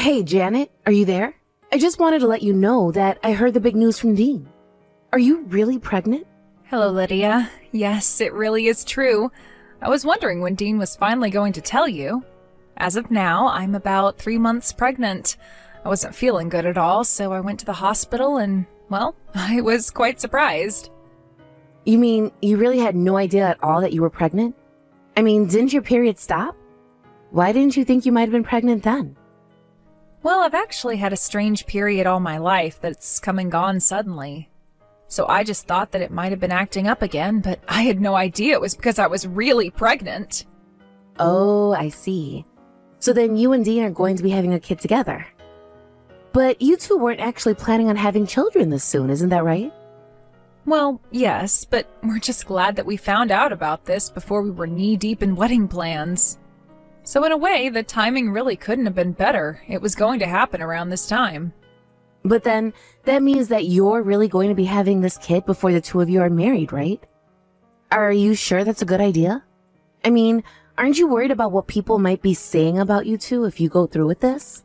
Hey, Janet, are you there? I just wanted to let you know that I heard the big news from Dean. Are you really pregnant? Hello, Lydia. Yes, it really is true. I was wondering when Dean was finally going to tell you. As of now, I'm about 3 months pregnant. I wasn't feeling good at all, so I went to the hospital and, well, I was quite surprised. You mean you really had no idea at all that you were pregnant? I mean, didn't your period stop? Why didn't you think you might have been pregnant then? Well, I've actually had a strange period all my life that's come and gone suddenly. So I just thought that it might have been acting up again, but I had no idea it was because I was really pregnant. Oh, I see. So then you and Dean are going to be having a kid together. But you two weren't actually planning on having children this soon, isn't that right? Well, yes, but we're just glad that we found out about this before we were knee-deep in wedding plans. So in a way, the timing really couldn't have been better. It was going to happen around this time. But then, that means that you're really going to be having this kid before the two of you are married, right? Are you sure that's a good idea? I mean, aren't you worried about what people might be saying about you two if you go through with this?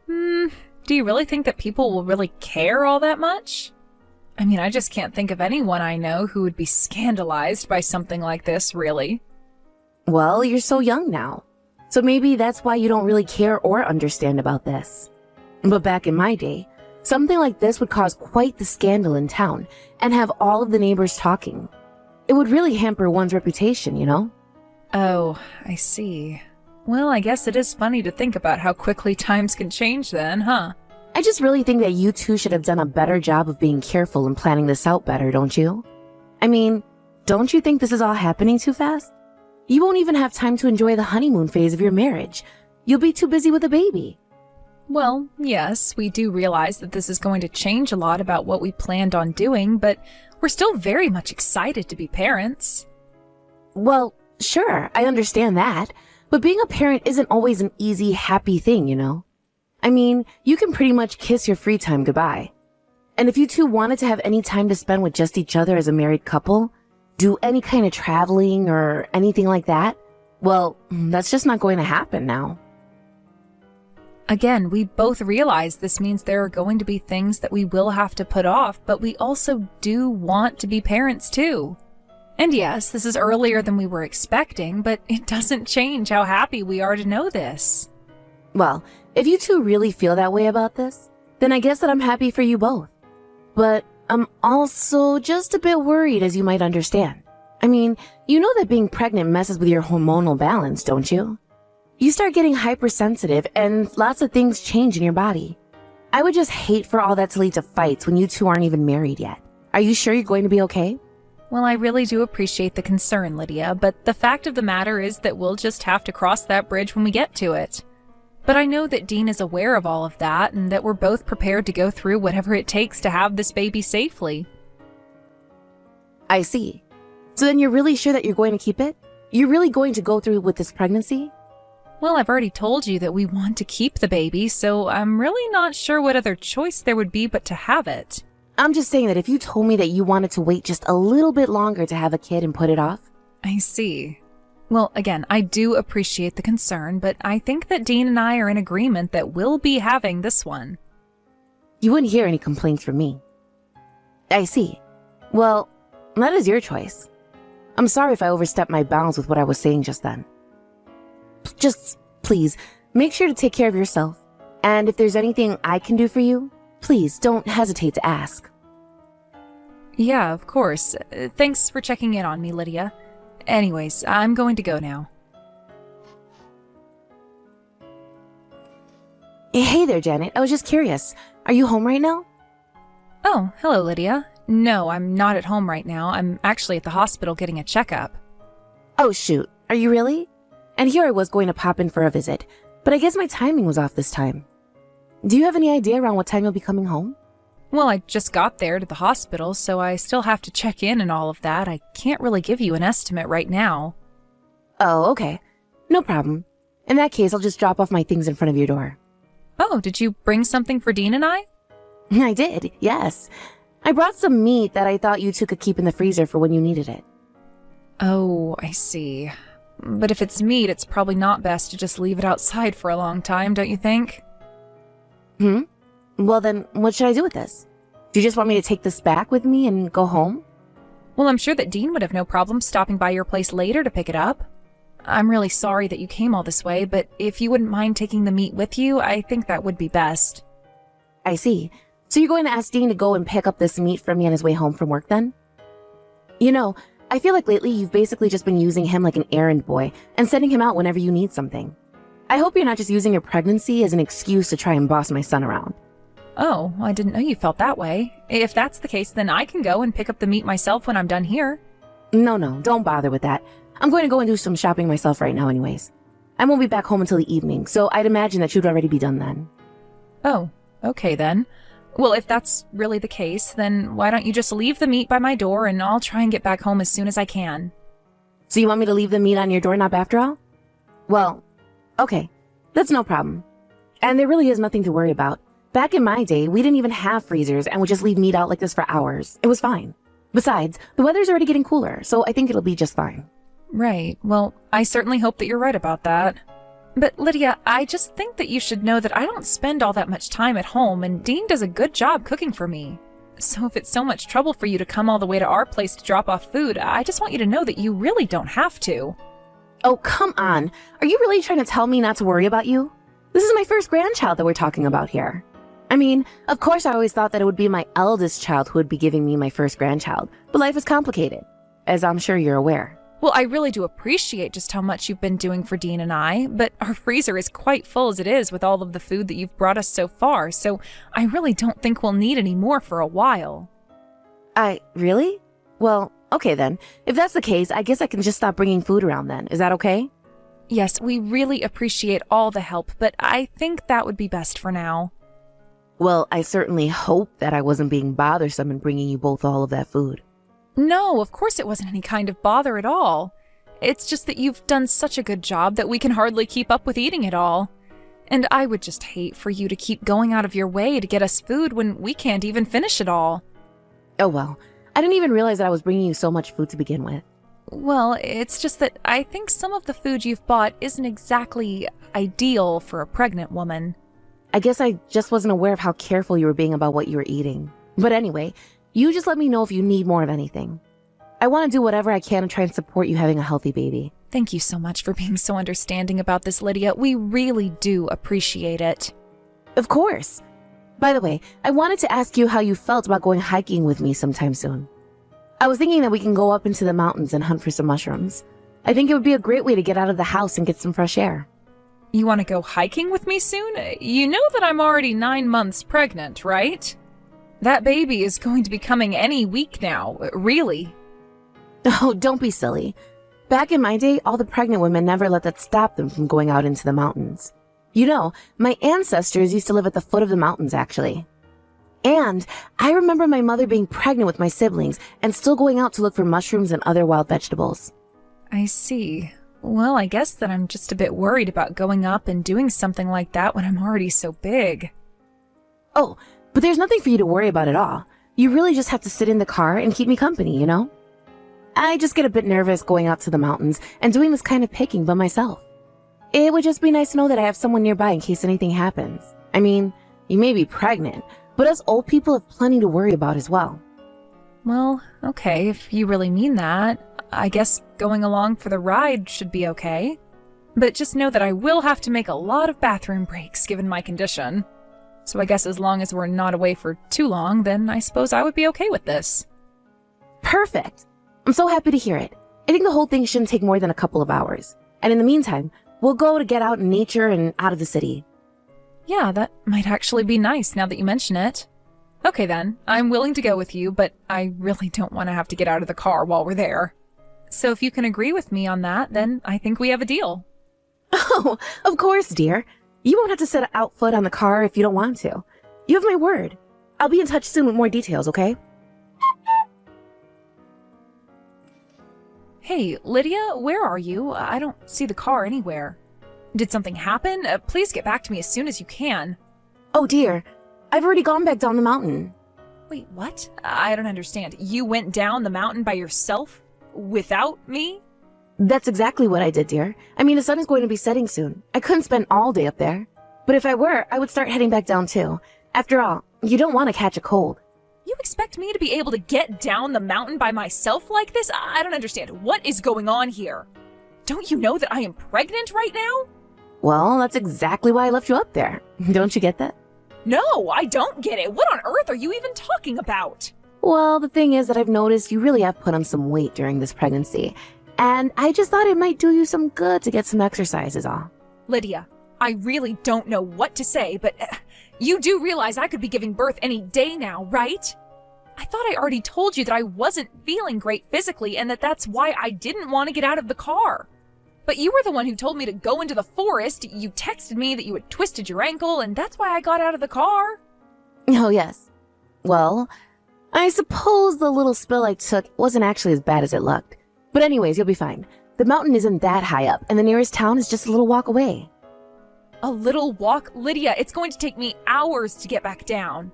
Do you really think that people will really care all that much? I mean, I just can't think of anyone I know who would be scandalized by something like this, really. Well, you're so young now. So maybe that's why you don't really care or understand about this. But back in my day, something like this would cause quite the scandal in town and have all of the neighbors talking. It would really hamper one's reputation, you know? Oh, I see. Well, I guess it is funny to think about how quickly times can change then, huh? I just really think that you two should have done a better job of being careful and planning this out better, don't you? I mean, don't you think this is all happening too fast? You won't even have time to enjoy the honeymoon phase of your marriage. You'll be too busy with a baby. Well, yes, we do realize that this is going to change a lot about what we planned on doing, but we're still very much excited to be parents. Well, sure, I understand that. But being a parent isn't always an easy, happy thing, you know? I mean, you can pretty much kiss your free time goodbye. And if you two wanted to have any time to spend with just each other as a married couple, do any kind of traveling or anything like that, well, that's just not going to happen now. Again, we both realize this means there are going to be things that we will have to put off, but we also do want to be parents too. And yes, this is earlier than we were expecting, but it doesn't change how happy we are to know this. Well, if you two really feel that way about this, then I guess that I'm happy for you both. But I'm also just a bit worried, as you might understand. I mean, you know that being pregnant messes with your hormonal balance, don't you? You start getting hypersensitive and lots of things change in your body. I would just hate for all that to lead to fights when you two aren't even married yet. Are you sure you're going to be okay? Well, I really do appreciate the concern, Lydia, but the fact of the matter is that we'll just have to cross that bridge when we get to it. But I know that Dean is aware of all of that and that we're both prepared to go through whatever it takes to have this baby safely. I see. So then you're really sure that you're going to keep it? You're really going to go through with this pregnancy? Well, I've already told you that we want to keep the baby, so I'm really not sure what other choice there would be but to have it. I'm just saying that if you told me that you wanted to wait just a little bit longer to have a kid and put it off. I see. Well, again, I do appreciate the concern, but I think that Dean and I are in agreement that we'll be having this one. You wouldn't hear any complaints from me. I see. Well, that is your choice. I'm sorry if I overstepped my bounds with what I was saying just then. Just, please, make sure to take care of yourself. And if there's anything I can do for you, please don't hesitate to ask. Yeah, of course. Thanks for checking in on me, Lydia. Anyways, I'm going to go now. Hey there, Janet. I was just curious. Are you home right now? Oh, hello, Lydia. No, I'm not at home right now. I'm actually at the hospital getting a checkup. Oh, shoot. Are you really? And here I was going to pop in for a visit, but I guess my timing was off this time. Do you have any idea around what time you'll be coming home? Well, I just got there to the hospital, so I still have to check in and all of that. I can't really give you an estimate right now. Oh, okay. No problem. In that case, I'll just drop off my things in front of your door. Oh, did you bring something for Dean and I? I did, yes. I brought some meat that I thought you two could keep in the freezer for when you needed it. Oh, I see. But if it's meat, it's probably not best to just leave it outside for a long time, don't you think? Hmm? Well then, what should I do with this? Do you just want me to take this back with me and go home? Well, I'm sure that Dean would have no problem stopping by your place later to pick it up. I'm really sorry that you came all this way, but if you wouldn't mind taking the meat with you, I think that would be best. I see. So you're going to ask Dean to go and pick up this meat for me on his way home from work then? You know, I feel like lately you've basically just been using him like an errand boy and sending him out whenever you need something. I hope you're not just using your pregnancy as an excuse to try and boss my son around. Oh, I didn't know you felt that way. If that's the case, then I can go and pick up the meat myself when I'm done here. No, don't bother with that. I'm going to go and do some shopping myself right now anyways. I won't be back home until the evening, so I'd imagine that you'd already be done then. Oh, okay then. Well, if that's really the case, then why don't you just leave the meat by my door and I'll try and get back home as soon as I can. So you want me to leave the meat on your doorknob after all? Well, okay, that's no problem. And there really is nothing to worry about. Back in my day, we didn't even have freezers and would just leave meat out like this for hours. It was fine. Besides, the weather's already getting cooler, so I think it'll be just fine. Right. Well, I certainly hope that you're right about that. But Lydia, I just think that you should know that I don't spend all that much time at home, and Dean does a good job cooking for me. So if it's so much trouble for you to come all the way to our place to drop off food, I just want you to know that you really don't have to. Oh, come on. Are you really trying to tell me not to worry about you? This is my first grandchild that we're talking about here. I mean, of course I always thought that it would be my eldest child who would be giving me my first grandchild, but life is complicated, as I'm sure you're aware. Well, I really do appreciate just how much you've been doing for Dean and I, but our freezer is quite full as it is with all of the food that you've brought us so far, so I really don't think we'll need any more for a while. Really? Well, okay then. If that's the case, I guess I can just stop bringing food around then. Is that okay? Yes, we really appreciate all the help, but I think that would be best for now. Well, I certainly hope that I wasn't being bothersome in bringing you both all of that food. No, of course it wasn't any kind of bother at all. It's just that you've done such a good job that we can hardly keep up with eating it all. And I would just hate for you to keep going out of your way to get us food when we can't even finish it all. Oh well, I didn't even realize that I was bringing you so much food to begin with. Well, it's just that I think some of the food you've bought isn't exactly ideal for a pregnant woman. I guess I just wasn't aware of how careful you were being about what you were eating. But anyway, you just let me know if you need more of anything. I want to do whatever I can to try and support you having a healthy baby. Thank you so much for being so understanding about this, Lydia. We really do appreciate it. Of course. By the way, I wanted to ask you how you felt about going hiking with me sometime soon. I was thinking that we can go up into the mountains and hunt for some mushrooms. I think it would be a great way to get out of the house and get some fresh air. You want to go hiking with me soon? You know that I'm already 9 months pregnant, right? That baby is going to be coming any week now, really. Oh, don't be silly. Back in my day, all the pregnant women never let that stop them from going out into the mountains. You know, my ancestors used to live at the foot of the mountains, actually. And I remember my mother being pregnant with my siblings and still going out to look for mushrooms and other wild vegetables. I see. Well, I guess that I'm just a bit worried about going up and doing something like that when I'm already so big. Oh, but there's nothing for you to worry about at all. You really just have to sit in the car and keep me company, you know? I just get a bit nervous going out to the mountains and doing this kind of picking by myself. It would just be nice to know that I have someone nearby in case anything happens. I mean, you may be pregnant, but us old people have plenty to worry about as well. Well, okay, if you really mean that, I guess going along for the ride should be okay. But just know that I will have to make a lot of bathroom breaks given my condition. So I guess as long as we're not away for too long, then I suppose I would be okay with this. Perfect! I'm so happy to hear it. I think the whole thing shouldn't take more than a couple of hours. And in the meantime, we'll go to get out in nature and out of the city. Yeah, that might actually be nice now that you mention it. Okay then, I'm willing to go with you, but I really don't want to have to get out of the car while we're there. So if you can agree with me on that, then I think we have a deal. Oh, of course, dear. You won't have to set out foot on the car if you don't want to. You have my word. I'll be in touch soon with more details, okay? Hey, Lydia, where are you? I don't see the car anywhere. Did something happen? Please get back to me as soon as you can. Oh dear, I've already gone back down the mountain. Wait, what? I don't understand. You went down the mountain by yourself? Without me? That's exactly what I did, dear. I mean, the sun is going to be setting soon. I couldn't spend all day up there. But if I were, I would start heading back down too. After all, you don't want to catch a cold. You expect me to be able to get down the mountain by myself like this? I don't understand. What is going on here? Don't you know that I am pregnant right now? Well, that's exactly why I left you up there. Don't you get that? No, I don't get it. What on earth are you even talking about? Well, the thing is that I've noticed you really have put on some weight during this pregnancy. And I just thought it might do you some good to get some exercise is all. Lydia, I really don't know what to say, but you do realize I could be giving birth any day now, right? I thought I already told you that I wasn't feeling great physically and that that's why I didn't want to get out of the car. But you were the one who told me to go into the forest. You texted me that you had twisted your ankle, and that's why I got out of the car. Oh, yes. Well, I suppose the little spill I took wasn't actually as bad as it looked. But anyways, you'll be fine. The mountain isn't that high up, and the nearest town is just a little walk away. A little walk? Lydia, it's going to take me hours to get back down.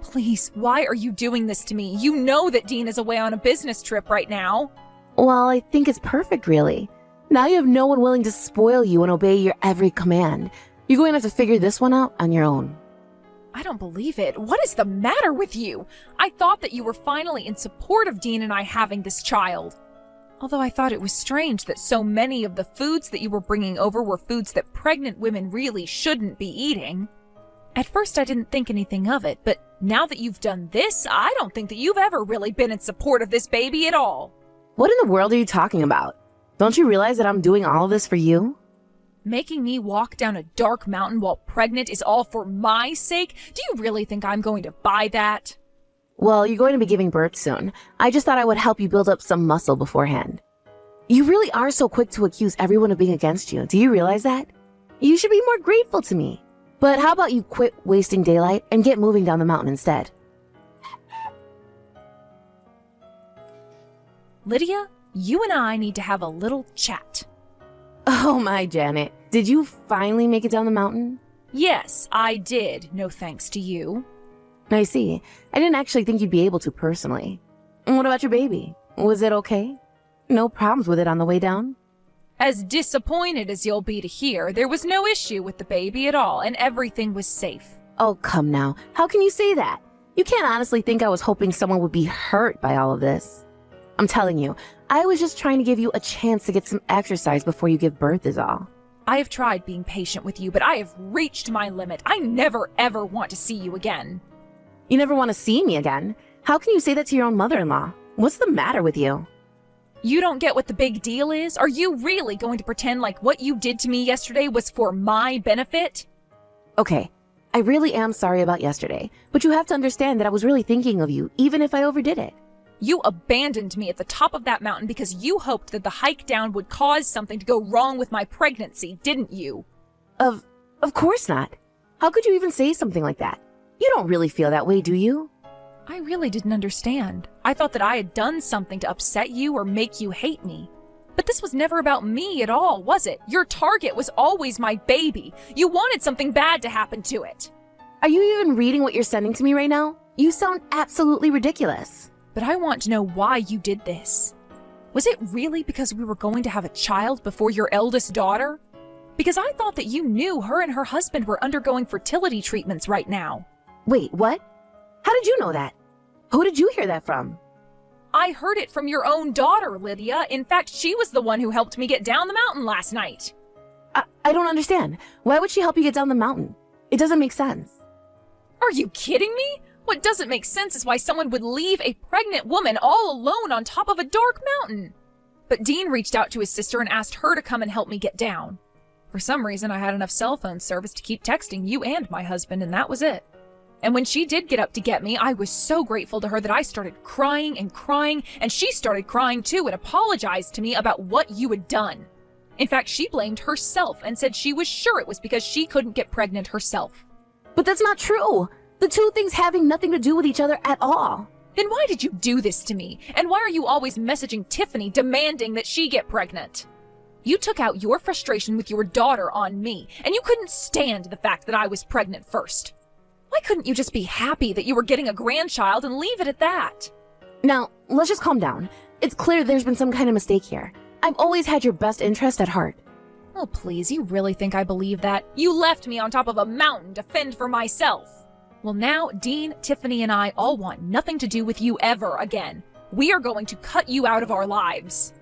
Please, why are you doing this to me? You know that Dean is away on a business trip right now. Well, I think it's perfect, really. Now you have no one willing to spoil you and obey your every command. You're going to have to figure this one out on your own. I don't believe it. What is the matter with you? I thought that you were finally in support of Dean and I having this child. Although I thought it was strange that so many of the foods that you were bringing over were foods that pregnant women really shouldn't be eating. At first I didn't think anything of it, but now that you've done this, I don't think that you've ever really been in support of this baby at all. What in the world are you talking about? Don't you realize that I'm doing all of this for you? Making me walk down a dark mountain while pregnant is all for my sake? Do you really think I'm going to buy that? Well, you're going to be giving birth soon. I just thought I would help you build up some muscle beforehand. You really are so quick to accuse everyone of being against you. Do you realize that? You should be more grateful to me. But how about you quit wasting daylight and get moving down the mountain instead? Lydia, you and I need to have a little chat. Oh my, Janet. Did you finally make it down the mountain? Yes, I did, no thanks to you. I see. I didn't actually think you'd be able to personally. And what about your baby? Was it okay? No problems with it on the way down? As disappointed as you'll be to hear, there was no issue with the baby at all, and everything was safe. Oh, come now. How can you say that? You can't honestly think I was hoping someone would be hurt by all of this. I'm telling you, I was just trying to give you a chance to get some exercise before you give birth is all. I have tried being patient with you, but I have reached my limit. I never ever want to see you again. You never want to see me again? How can you say that to your own mother-in-law? What's the matter with you? You don't get what the big deal is? Are you really going to pretend like what you did to me yesterday was for my benefit? Okay, I really am sorry about yesterday, but you have to understand that I was really thinking of you, even if I overdid it. You abandoned me at the top of that mountain because you hoped that the hike down would cause something to go wrong with my pregnancy, didn't you? Of course not. How could you even say something like that? You don't really feel that way, do you? I really didn't understand. I thought that I had done something to upset you or make you hate me. But this was never about me at all, was it? Your target was always my baby. You wanted something bad to happen to it. Are you even reading what you're sending to me right now? You sound absolutely ridiculous. But I want to know why you did this. Was it really because we were going to have a child before your eldest daughter? Because I thought that you knew her and her husband were undergoing fertility treatments right now. Wait, what? How did you know that? Who did you hear that from? I heard it from your own daughter, Lydia. In fact, she was the one who helped me get down the mountain last night. I don't understand. Why would she help you get down the mountain? It doesn't make sense. Are you kidding me? What doesn't make sense is why someone would leave a pregnant woman all alone on top of a dark mountain. But Dean reached out to his sister and asked her to come and help me get down. For some reason, I had enough cell phone service to keep texting you and my husband, and that was it. And when she did get up to get me, I was so grateful to her that I started crying, and she started crying too and apologized to me about what you had done. In fact, she blamed herself and said she was sure it was because she couldn't get pregnant herself. But that's not true. The two things having nothing to do with each other at all. Then why did you do this to me? And why are you always messaging Tiffany demanding that she get pregnant? You took out your frustration with your daughter on me, and you couldn't stand the fact that I was pregnant first. Why couldn't you just be happy that you were getting a grandchild and leave it at that? Now, let's just calm down. It's clear there's been some kind of mistake here. I've always had your best interest at heart. Oh, please, you really think I believe that? You left me on top of a mountain to fend for myself. Well, now, Dean, Tiffany, and I all want nothing to do with you ever again. We are going to cut you out of our lives.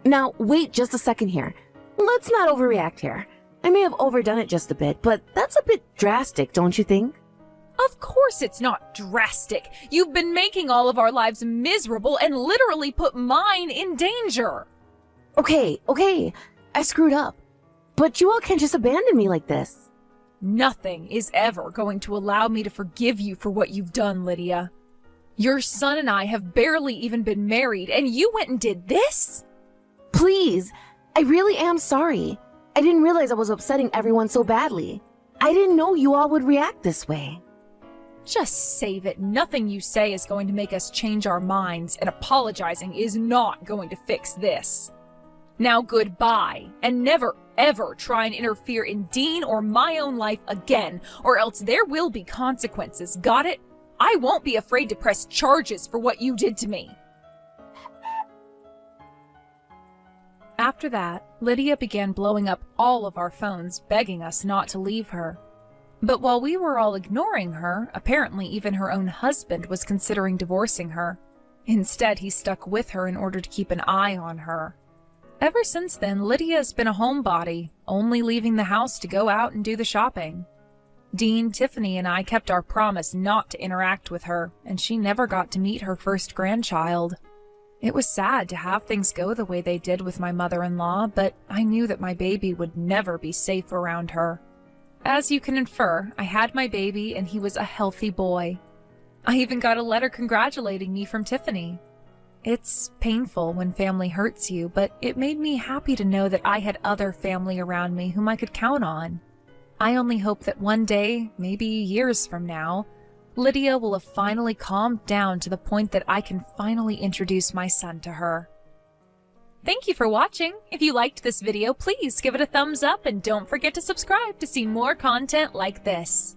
Now, wait just a second here. Let's not overreact here. I may have overdone it just a bit, but that's a bit drastic, don't you think? Of course it's not drastic. You've been making all of our lives miserable and literally put mine in danger. Okay, I screwed up. But you all can't just abandon me like this. Nothing is ever going to allow me to forgive you for what you've done, Lydia. Your son and I have barely even been married, and you went and did this? Please, I really am sorry. I didn't realize I was upsetting everyone so badly. I didn't know you all would react this way. Just save it. Nothing you say is going to make us change our minds, and apologizing is not going to fix this. Now goodbye, and never ever try and interfere in Dean or my own life again, or else there will be consequences, got it? I won't be afraid to press charges for what you did to me. After that, Lydia began blowing up all of our phones, begging us not to leave her. But while we were all ignoring her, apparently even her own husband was considering divorcing her. Instead, he stuck with her in order to keep an eye on her. Ever since then, Lydia has been a homebody, only leaving the house to go out and do the shopping. Dean, Tiffany, and I kept our promise not to interact with her, and she never got to meet her first grandchild. It was sad to have things go the way they did with my mother-in-law, but I knew that my baby would never be safe around her. As you can infer, I had my baby and he was a healthy boy. I even got a letter congratulating me from Tiffany. It's painful when family hurts you, but it made me happy to know that I had other family around me whom I could count on. I only hope that one day, maybe years from now, Lydia will have finally calmed down to the point that I can finally introduce my son to her. Thank you for watching. If you liked this video, please give it a thumbs up and don't forget to subscribe to see more content like this.